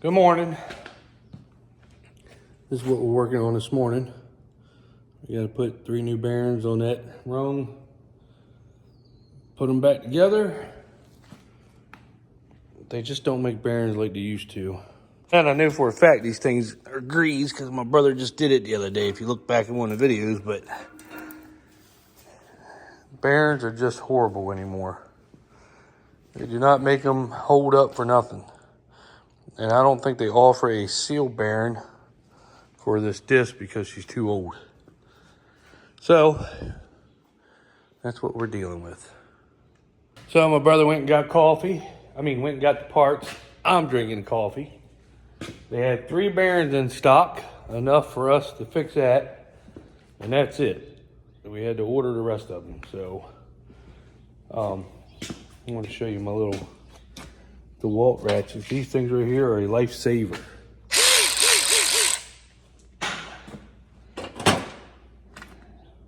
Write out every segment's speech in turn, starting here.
Good morning. This is what we're working on this morning. We got to put 3 new bearings on that rung. Put them back together. They just don't make bearings like they used to. And I knew for a fact these things are greased because my brother just did it the other day. If you look back at one of the videos, but bearings are just horrible anymore. They do not make them hold up for nothing. And I don't think they offer a seal bearing for this disc because she's too old. So that's what we're dealing with. So my brother went and got coffee. Went and got the parts. I'm drinking coffee. They had 3 bearings in stock, enough for us to fix that, and that's it. We had to order the rest of them. So I want to show you my little DeWalt ratchets. These things right here are a lifesaver.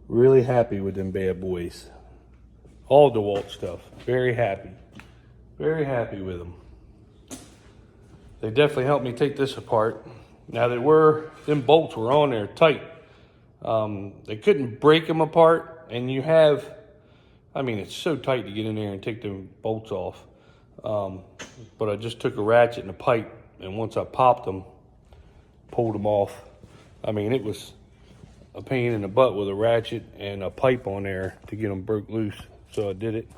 Really happy with them bad boys. All DeWalt stuff. Very happy. Very happy with them. They definitely helped me take this apart. Now them bolts were on there tight. They couldn't break them apart, and it's so tight to get in there and take the bolts off. But I just took a ratchet and a pipe, and once I popped them, pulled them off. It was a pain in the butt with a ratchet and a pipe on there to get them broke loose. So I did it.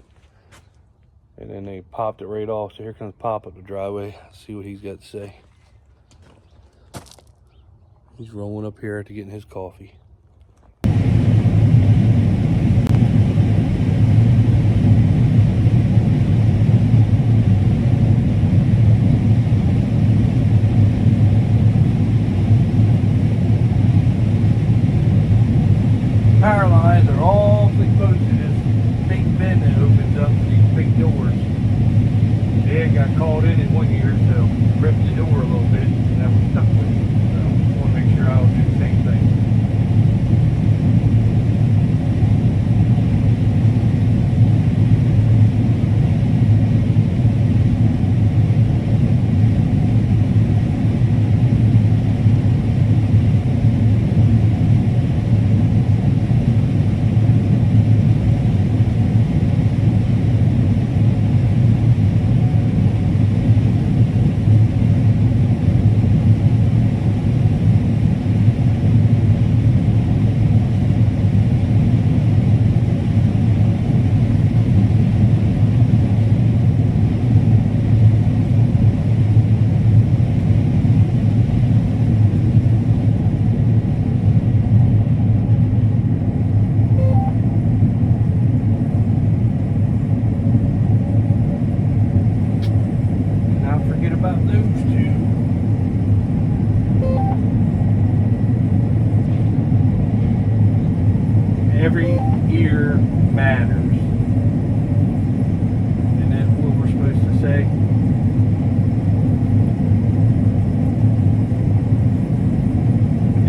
And then they popped it right off. So here comes Pop up the driveway. Let's see what he's got to say. He's rolling up here to getting his coffee. Power lines are awfully close to this big bend that opens up to these big doors. Dad got called in one year, so ripped the door a little bit, and I was stuck with it. So I want to make sure I'll do the same thing. About those 2. Every ear matters. And that's what we're supposed to say.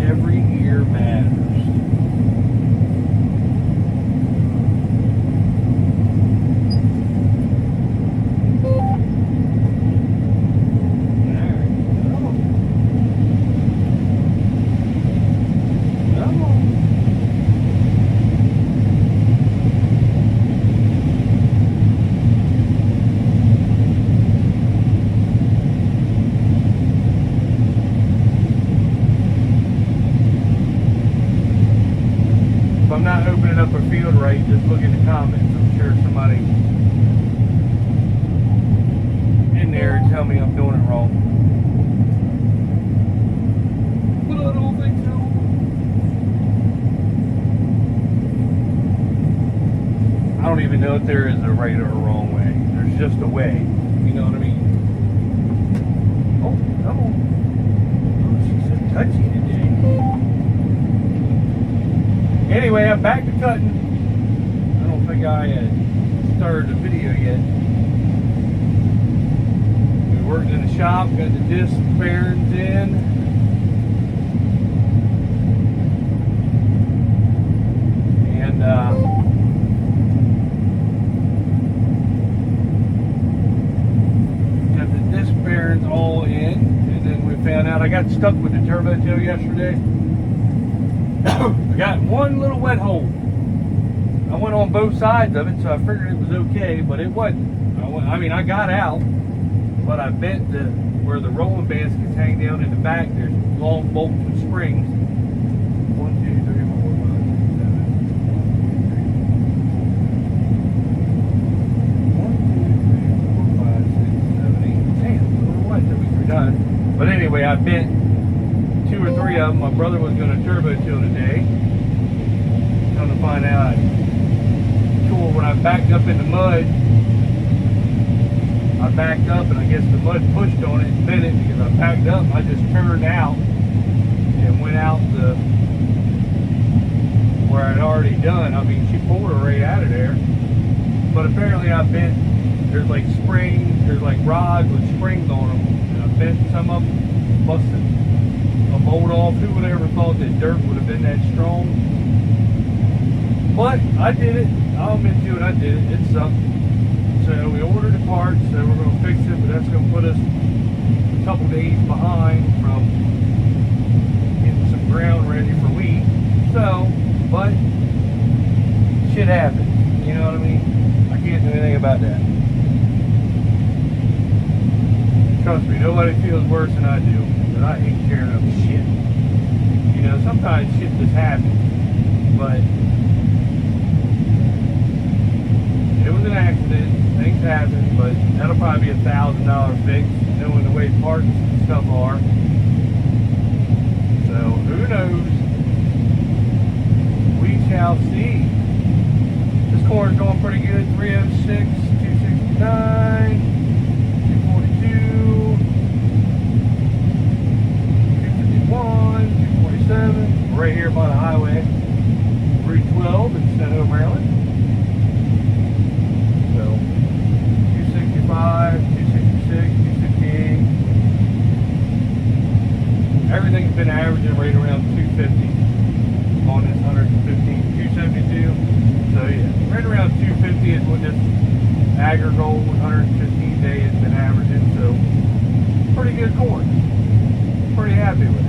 Every ear matters. If I'm not opening up a field right, just look in the comments. I'm sure somebody in there and tell me I'm doing it wrong. But I don't think so. I don't even know if there is a right or a wrong way. There's just a way. You know what I mean? Oh, come on. Oh, she's so touchy today. Anyway, I'm back to cutting. I don't think I had started the video yet. We worked in the shop, got the disc bearings in. And got the disc bearings all in. And I got stuck with the turbo tail yesterday. I got one little wet hole. I went on both sides of it, so I figured it was okay, but it wasn't. I mean, I got out, but I bent where the rolling baskets hang down in the back. There's long bolts and springs. 1, 2, 3, 4, 5, 6, 7. 1, 2, 3, 4, 5, 6, 7, 8, 10. What? That we were done. But anyway, I bent 2 or 3 of them. My brother was going to turbo till today. Come to find out, when I backed up in the mud, I backed up and I guess the mud pushed on it and bent it because I backed up. I just turned out and went out where I'd already done. I mean, she pulled her right out of there. But apparently I bent, there's like springs, there's like rods with springs on them. And I bent some of them, busted a bolt off. Who would ever thought that dirt would have been that strong? But I did it. I'll admit to it, I did it. It sucked. So we ordered the parts, so we're going to fix it, but that's going to put us a couple days behind from getting some ground ready for wheat. So, but shit happens. You know what I mean? I can't do anything about that. Trust me, nobody feels worse than I do, but I hate tearing up shit. You know, sometimes shit just happens, but it was an accident, things happen, but that'll probably be $1,000 fix, knowing the way parts and stuff are. So, who knows? We shall see. This corn's going pretty good. 306, 269, 242, 251, 247. Right here by the highway. 312 in Snow, Maryland. 266, 268. Everything's been averaging right around 250 on this 115, 272. So yeah, right around 250 is what this Agrigold 115 day has been averaging. So pretty good corn. Pretty happy with it.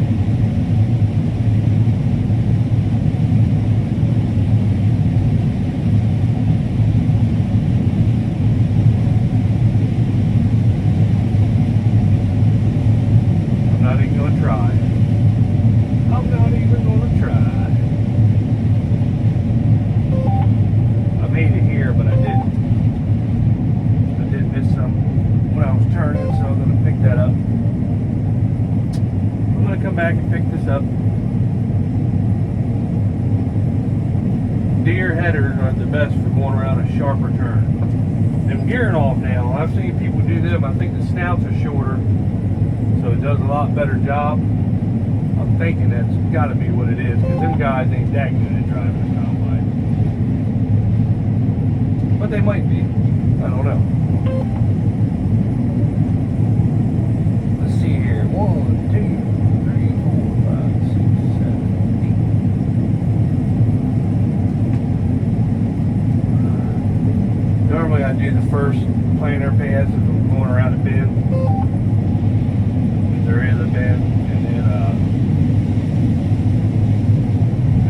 Back and pick this up. Deer headers are the best for going around a sharper turn. Them gearing off now, I've seen people do them. I think the snouts are shorter, so it does a lot better job. I'm thinking that's got to be what it is, because them guys ain't that good at driving a combine. But they might be. I don't know. Let's see here. 1, 2. Normally I do the first planer pass if I'm going around a bend. If there is a bend. And then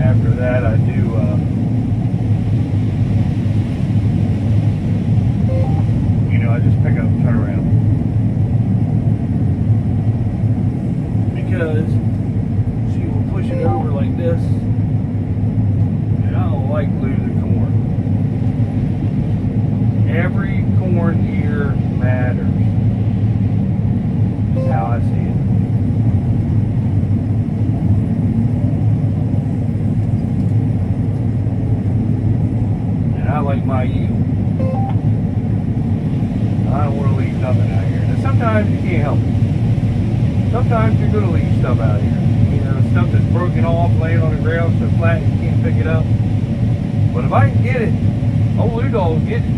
after that I do I just pick up and turn around. Because she will push it over like this. And I don't like losing corn. Every corn ear matters. That's how I see it. And I like my yield. I don't want to leave nothing out here. And sometimes you can't help it. Sometimes you're going to leave stuff out here. You know, stuff that's broken off, laying on the ground so flat you can't pick it up. But if I can get it, old Lou Dog will get it.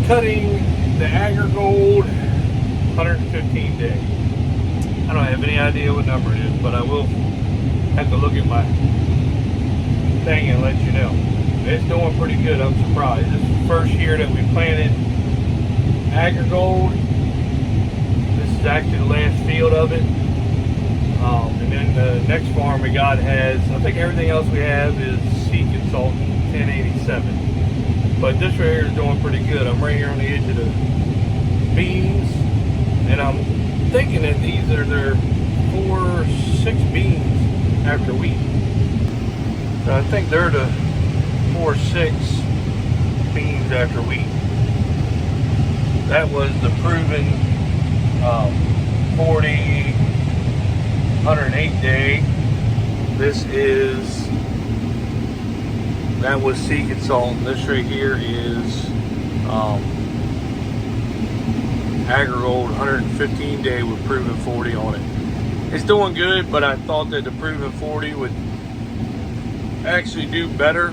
cutting the Agrigold 115 day. I don't have any idea what number it is, but I will have to look at my thing and let you know. It's doing pretty good. I'm surprised. This is the first year that we planted Agrigold. This is actually the last field of it. And then the next farm we got has, I think everything else we have is Sea Consultant 1087. But this right here is doing pretty good. I'm right here on the edge of the beans, and I'm thinking that these are their 4-6 beans after wheat. So I think they're the 4-6 beans after wheat. That was the proven 40, 108 day. That was Sea Consultant. This right here is Agrigold 115 day with proven 40 on it. It's doing good, but I thought that the proven 40 would actually do better,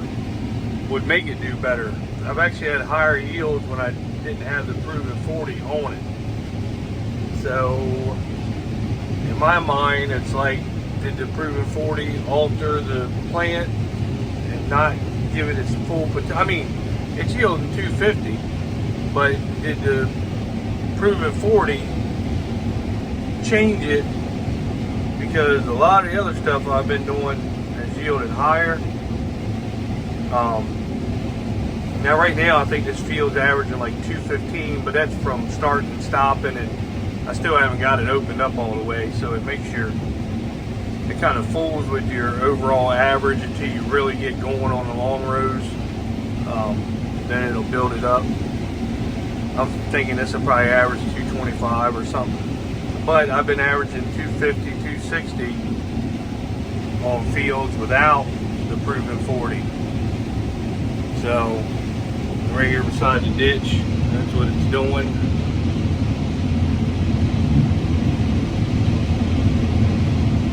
would make it do better. I've actually had higher yields when I didn't have the proven 40 on it. So in my mind, it's like, did the proven 40 alter the plant and not give it its full potential? I mean, it's yielding 250, but did the proven 40 change it? Because a lot of the other stuff I've been doing has yielded higher. Now right now I think this field's averaging like 215, but that's from starting and stopping, and I still haven't got it opened up all the way, so it makes it kind of fools with your overall average until you really get going on the long rows. Then it'll build it up. I'm thinking this will probably average 225 or something, but I've been averaging 250, 260 on fields without the proven 40. So right here beside the ditch, that's what it's doing.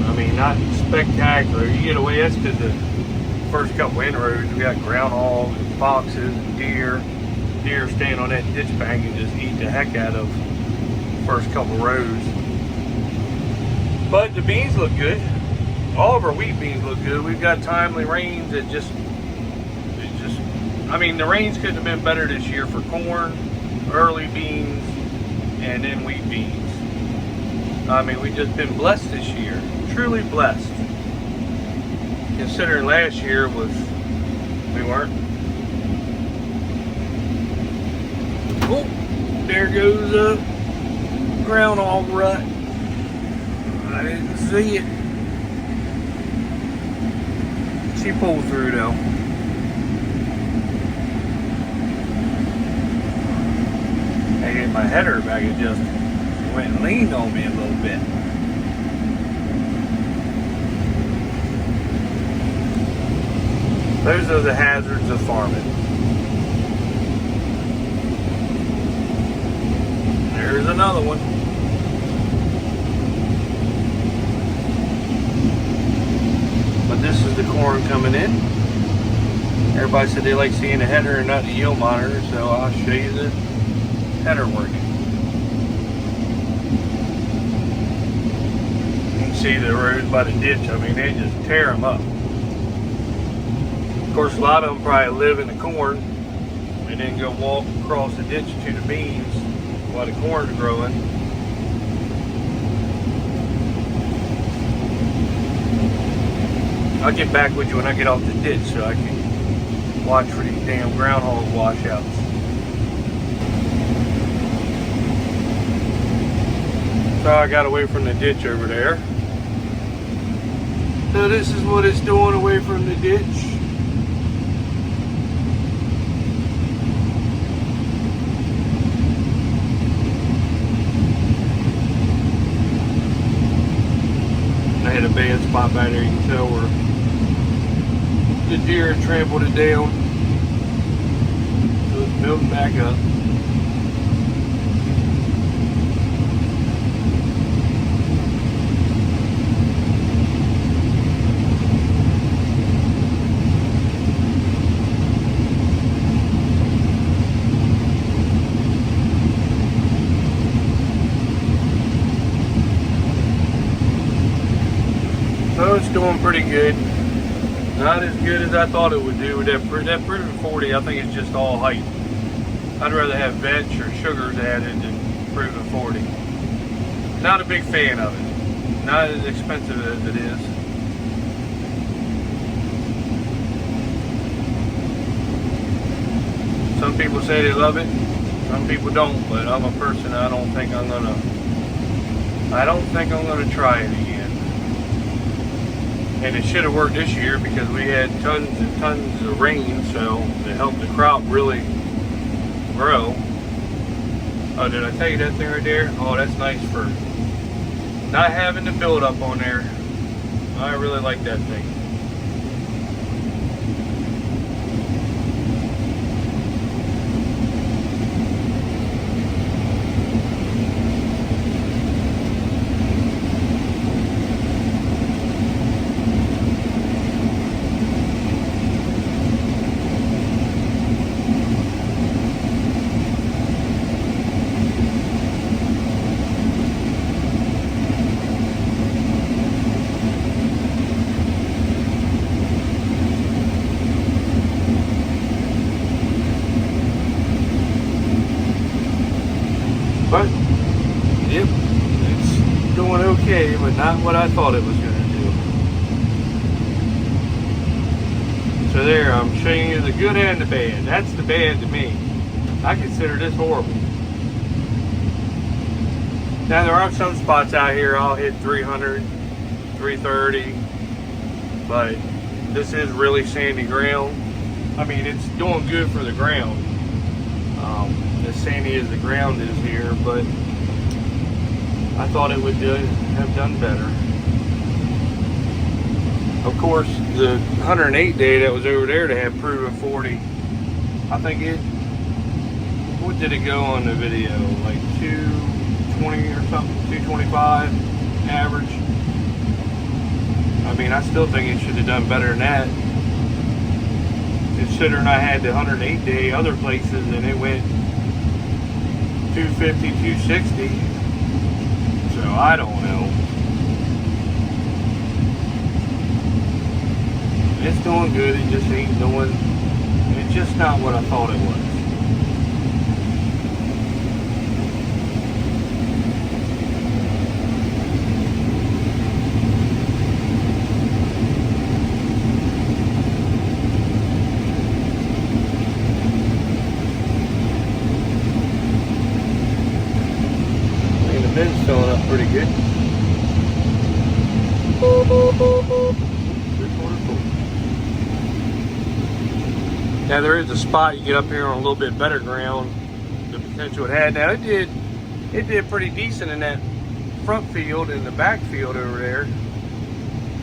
I mean, not spectacular. You get away, that's because the first couple inroads, we got groundhogs and foxes and deer. Deer stand on that ditch bank and just eat the heck out of the first couple rows. But the beans look good. All of our wheat beans look good. We've got timely rains that I mean, the rains couldn't have been better this year for corn, early beans, and then wheat beans. I mean, we've just been blessed this year. Truly blessed. Considering last year we weren't. Oh, there goes a groundhog rut. I didn't see it. She pulled through though. I hit my header back, it just went and leaned on me a little bit. Those are the hazards of farming. There's another one. But this is the corn coming in. Everybody said they like seeing the header and not the yield monitor, so I'll show you the header working. You can see the rows by the ditch. I mean, they just tear them up. Of course, a lot of them probably live in the corn and then go walk across the ditch to the beans while the corn's growing. I'll get back with you when I get off the ditch so I can watch for these damn groundhog washouts. So I got away from the ditch over there. So this is what it's doing away from the ditch. I had a bad spot back there, you can tell where the deer trampled it down. So it's building back up. So it's doing pretty good. Not as good as I thought it would do. That proven 40, I think it's just all hype. I'd rather have vetch or sugars added than proven 40. Not a big fan of it. Not as expensive as it is. Some people say they love it. Some people don't. But I'm a person. I don't think I'm gonna try it again. And it should have worked this year because we had tons and tons of rain, so it helped the crop really grow. Oh, did I tell you that thing right there? Oh, that's nice for not having to build up on there. I really like that thing. But, yep, it's doing okay, but not what I thought it was going to do. So there, I'm showing you the good and the bad. That's the bad to me. I consider this horrible. Now, there are some spots out here I'll hit 300, 330, but this is really sandy ground. I mean, it's doing good for the ground. As sandy as the ground is here, but I thought it would have done better. Of course, the 108 day that was over there to have proven 40, I think what did it go on the video? Like 220 or something, 225 average. I mean, I still think it should have done better than that. Considering I had the 108 day other places and it went 250, 260. So I don't know. It's doing good. It just ain't doing. It's just not what I thought it was. Bin's filling up pretty good. Now there is a spot you get up here on a little bit better ground. The potential it had. Now it did pretty decent in that front field and the back field over there.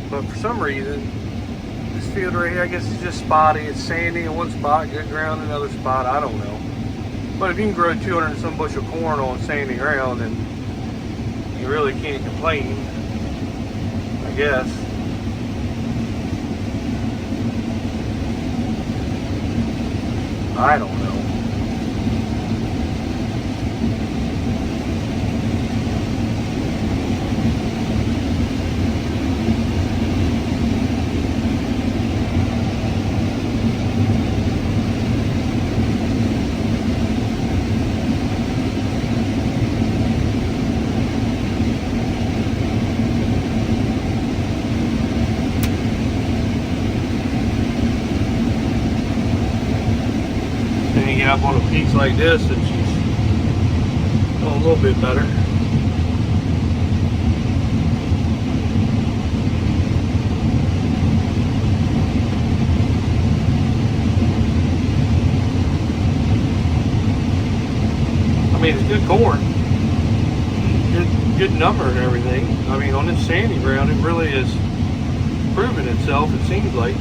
But for some reason, this field right here, I guess it's just spotty. It's sandy in one spot, good ground in another spot. I don't know. But if you can grow 200 and some bushel corn on sandy ground, then you really can't complain, I guess. I don't know. Up on a peaks like this, and she's doing a little bit better. I mean, it's good corn, good number and everything. I mean, on this sandy ground, it really has proven itself. It seems like.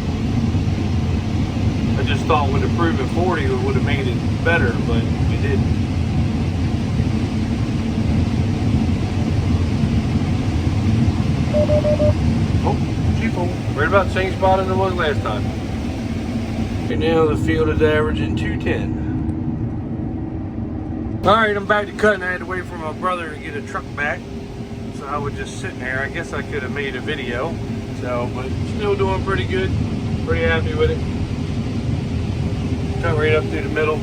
I just thought with a proven 40 it would have made it better, but it didn't. Oh, cheapo. Right about the same spot as it was last time. And now the field is averaging 210. Alright, I'm back to cutting. I had to wait for my brother to get a truck back. So I was just sitting there. I guess I could have made a video. So So, but still doing pretty good. Pretty happy with it. Cut right up through the middle.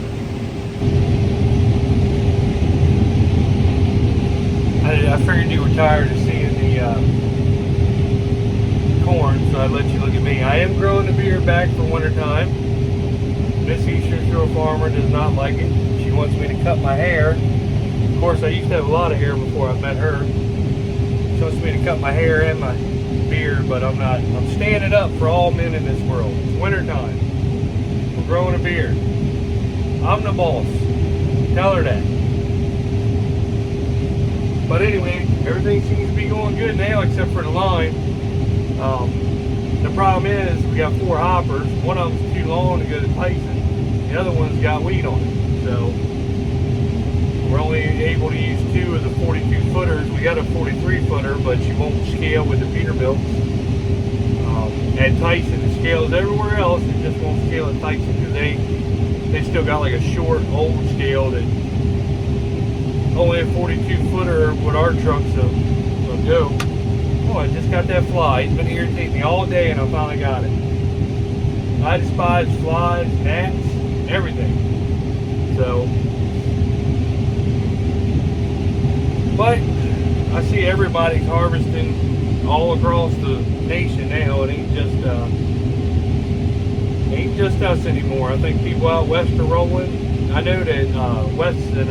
I figured you were tired of seeing the corn, so I'd let you look at me. I am growing the beard back for winter time. Miss Eastern Shore Farmer does not like it. She wants me to cut my hair. Of course, I used to have a lot of hair before I met her. She wants me to cut my hair and my beard, but I'm not. I'm standing up for all men in this world. It's winter time. We're growing a beard. I'm the boss. Tell her that. But anyway, everything seems to be going good now except for the line. The problem is we got 4 hoppers. One of them's too long to go to Tyson. The other one's got weed on it. So we're only able to use 2 of the 42 footers. We got a 43 footer, but she won't scale with the Peterbilt. At Tyson, it scales everywhere else. It just won't scale at Tyson because they still got like a short, old scale that only a 42 footer with our trucks will go. Oh, I just got that fly. He's been irritating me all day and I finally got it. I despise flies, gnats, everything. So, but I see everybody's harvesting all across the nation now. It ain't just us anymore. I think people out west are rolling. I know that West and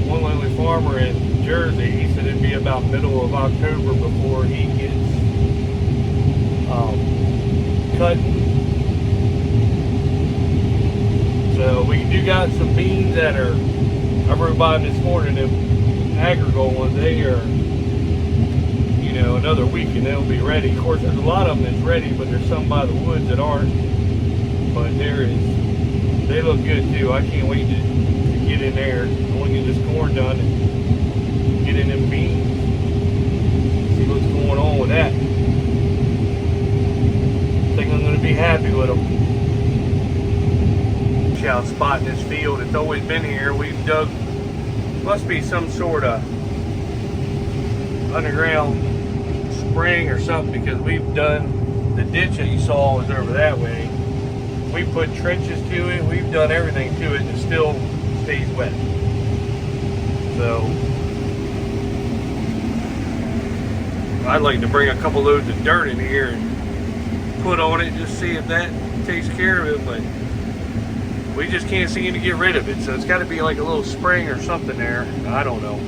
one lonely farmer in Jersey, he said it'd be about middle of October before he gets cut. So we do got some beans that are, I rode by them this morning, them Agrigold ones. They are, you know, another week and they'll be ready. Of course, there's a lot of them that's ready, but there's some by the woods that aren't. But they look good too. I can't wait to get in there. I want to get this corn done and get in them beans. See what's going on with that. I think I'm going to be happy with them. Out spot in this field. It's always been here. We've dug, must be some sort of underground spring or something, because we've done the ditch that you saw was over that way. We put trenches to it. We've done everything to it and it still stays wet. So I'd like to bring a couple loads of dirt in here and put on it, just see if that takes care of it, but we just can't seem to get rid of it. So it's got to be like a little spring or something there. I don't know.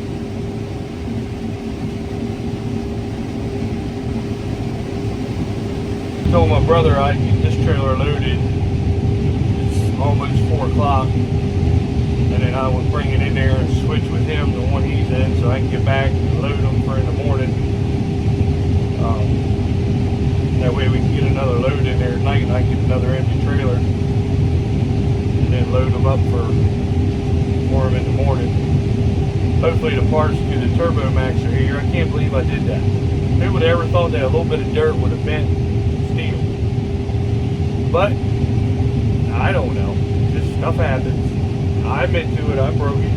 I told my brother I'd get this trailer loaded. It's almost 4 o'clock. And then I would bring it in there and switch with him, the one he's in, so I can get back and load them for in the morning. That way we can get another load in there at night and I can get another empty trailer. And then load them up for them in the morning. Hopefully the parts to the Turbo Max are here. I can't believe I did that. Who would have ever thought that a little bit of dirt would have bent steel? But I don't know. Just stuff happens. I'm into it. I broke it.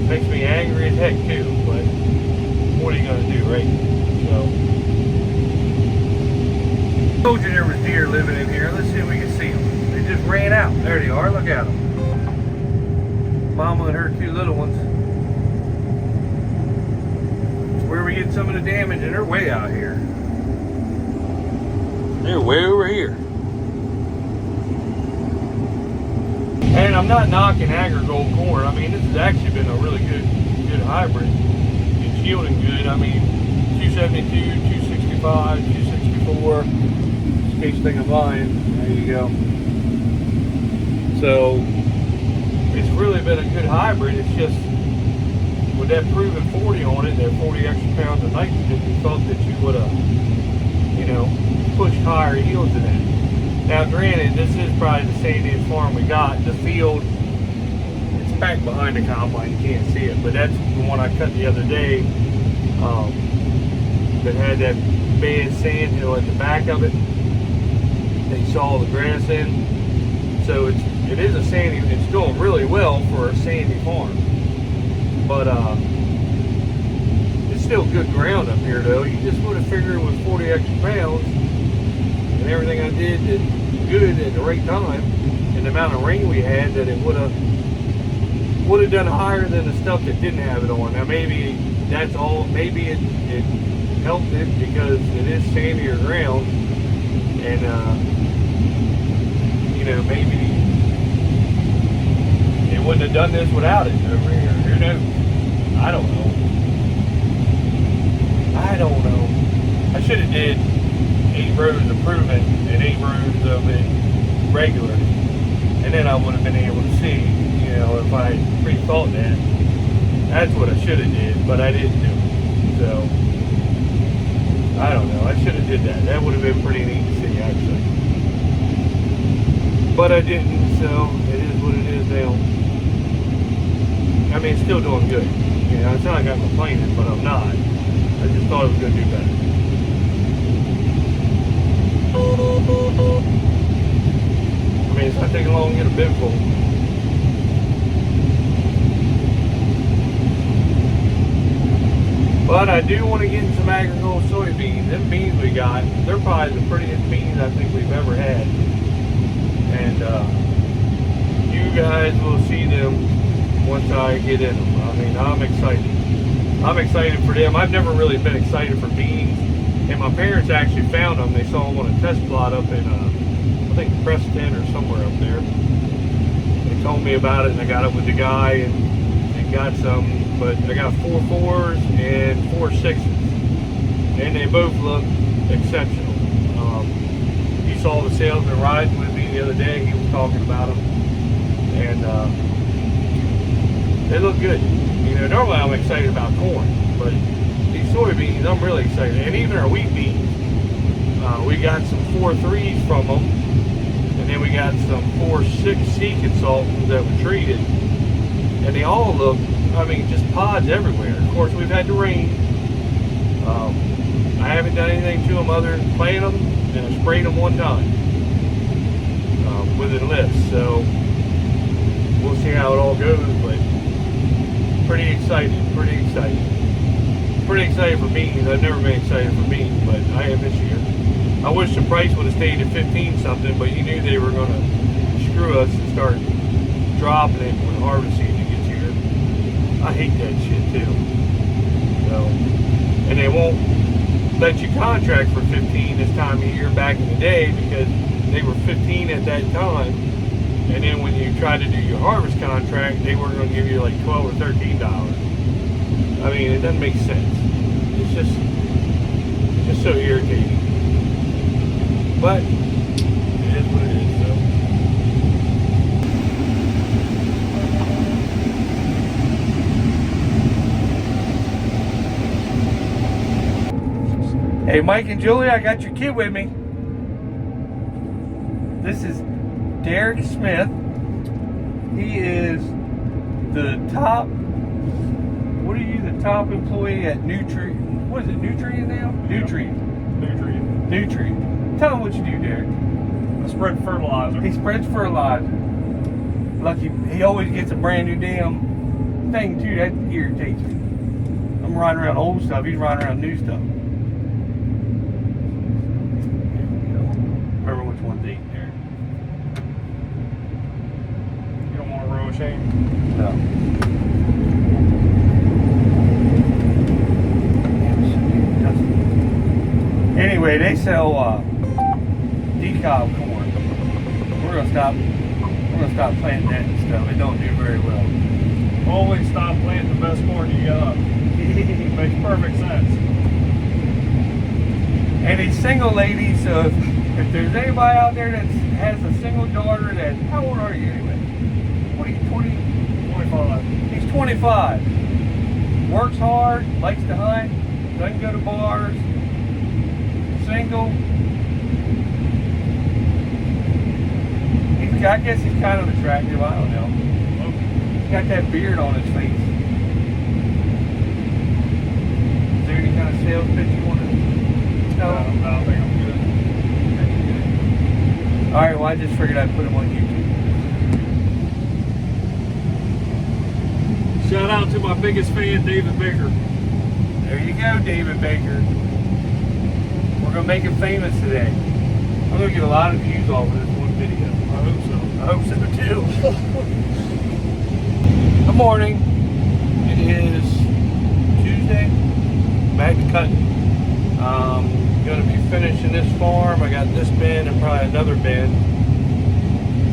Makes me angry as heck too. But what are you gonna do, right? So I told you there was deer living in here. Let's see if we can see them. They just ran out. There they are. Look at them. Mama and her 2 little ones. It's where we get some of the damage, and they're way out here. They're way over here. And I'm not knocking Agrigold corn. I mean, this has actually been a really good hybrid. It's yielding good. I mean, 272, 265, 264. Just in case you think I'm lying. There you go. So it's really been a good hybrid. It's just with that proven 40 on it, that 40 extra pounds of nitrogen, you thought that you would have, you know, pushed higher yields in that. Now granted, this is probably the sandiest farm we got. The field, it's back behind the combine, you can't see it, but that's the one I cut the other day that had that bad sand hill at the back of it. They saw the grass in. So it is a sandy, it's doing really well for a sandy farm. But it's still good ground up here though. You just would have figured with 40 extra pounds and everything I did good at the right time and the amount of rain we had that it would have done higher than the stuff that didn't have it on. Now maybe that's all, maybe it helped it because it is sandier ground and you know, maybe it wouldn't have done this without it over here. Who knows? I don't know. I should have did 8 rows of improvement and 8 rows of it regular, and then I would have been able to see, you know, if I pre-thought that. That's what I should have did, but I didn't do it. So I don't know. I should have did that. That would have been pretty neat to see, actually. But I didn't, so it is what it is now. I mean, it's still doing good. You know, it's not like I'm complaining, but I'm not. I just thought it was going to do better. I mean, it's not taking long to get a bib full. But I do want to get in some Agrigold soybeans. Them beans we got, they're probably the prettiest beans I think we've ever had. And you guys will see them once I get in them. I mean, I'm excited. I'm excited for them. I've never really been excited for beans. And my parents actually found them. They saw them on a test plot up in, I think, Preston or somewhere up there. They told me about it, and I got it with the guy and got some. But I got 4 4s and 4 6s. And they both look exceptional. You saw the salesman riding with me the other day. He was talking about them. And they look good. You know, normally I'm excited about corn, but these soybeans, I'm really excited. And even our wheat beans, we got some 4 3s from them, and then we got some 4 6C consultants that were treated, and they all look, I mean, just pods everywhere. Of course, we've had the rain. I haven't done anything to them other than plant them and I sprayed them one time with enlist. So we'll see how it all goes, but pretty excited for beans. I've never been excited for beans, but I am this year. I wish the price would have stayed at 15 something, but you knew they were going to screw us and start dropping it when harvest season gets here. I hate that shit too. So, and they won't let you contract for 15 this time of year back in the day because they were 15 at that time. And then when you try to do your harvest contract, they were going to give you like $12 or $13. I mean, it doesn't make sense. It's just so irritating. But it is what it is. So. Hey, Mike and Julie, I got your kid with me. This is Derek Smith. He is the top, what are you, the top employee at what is it, Nutrient now? Nutrient. Tell him what you do, Derek. I spread fertilizer. He spreads fertilizer. Lucky, he always gets a brand new damn thing too. That irritates me. I'm riding around old stuff, he's riding around new stuff. Remember which one's 8, Derek. Shame. No. Anyway, they sell decob corn. We're gonna stop planting that and stuff. It don't do very well. Always stop planting the best corn you got. Makes perfect sense. And he's single, lady. So if there's anybody out there that has a single daughter, that, how old are you anyway? 20? 25. He's 25. Works hard, likes to hunt, doesn't go to bars, single. I guess he's kind of attractive, I don't know. He's got that beard on his face. Is there any kind of sales pitch you want to tell him? I don't think I'm good. Alright, well I just figured I'd put him on YouTube. Shout out to my biggest fan, David Baker. There you go, David Baker. We're gonna make him famous today. I'm gonna get a lot of views off of this one video. I hope so. I hope so too. Good morning. It is Tuesday. Back to cutting. Gonna be finishing this farm. I got this bin and probably another bin.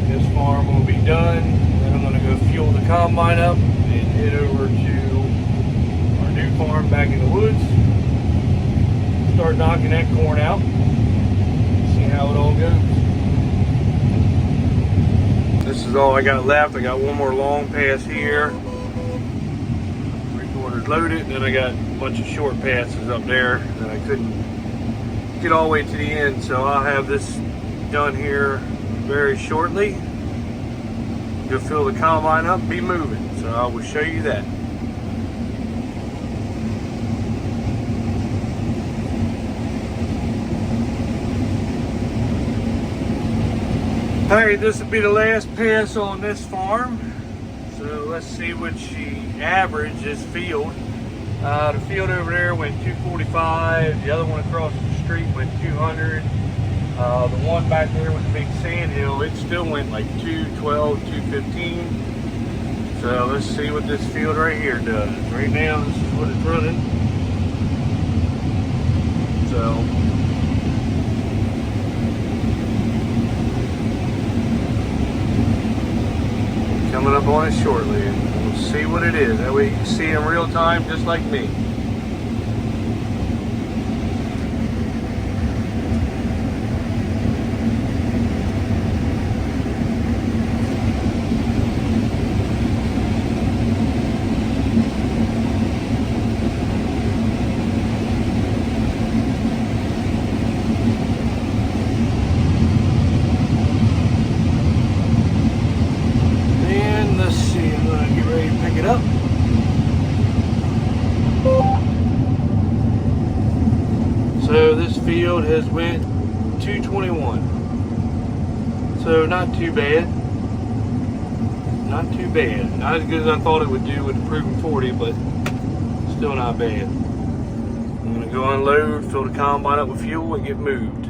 This farm will be done. Then I'm gonna go fuel the combine up and head over to our new farm back in the woods. Start knocking that corn out. See how it all goes. This is all I got left. I got one more long pass here. 3/4 loaded. Then I got a bunch of short passes up there that I couldn't get all the way to the end. So I'll have this done here very shortly. Go fill the combine up, be moving. So I will show you that. Alright, this will be the last pass on this farm. So let's see what she averaged this field. The field over there went 245. The other one across the street went 200. The one back there with the big sand hill, it still went like 212, 215. So let's see what this field right here does. Right now, this is what it's running. So coming up on it shortly, and we'll see what it is. That way you can see in real time, just like me. Up. So this field has went 221. So not too bad. Not too bad. Not as good as I thought it would do with the proven 40, but still not bad. I'm gonna go unload, fill the combine up with fuel, and get moved.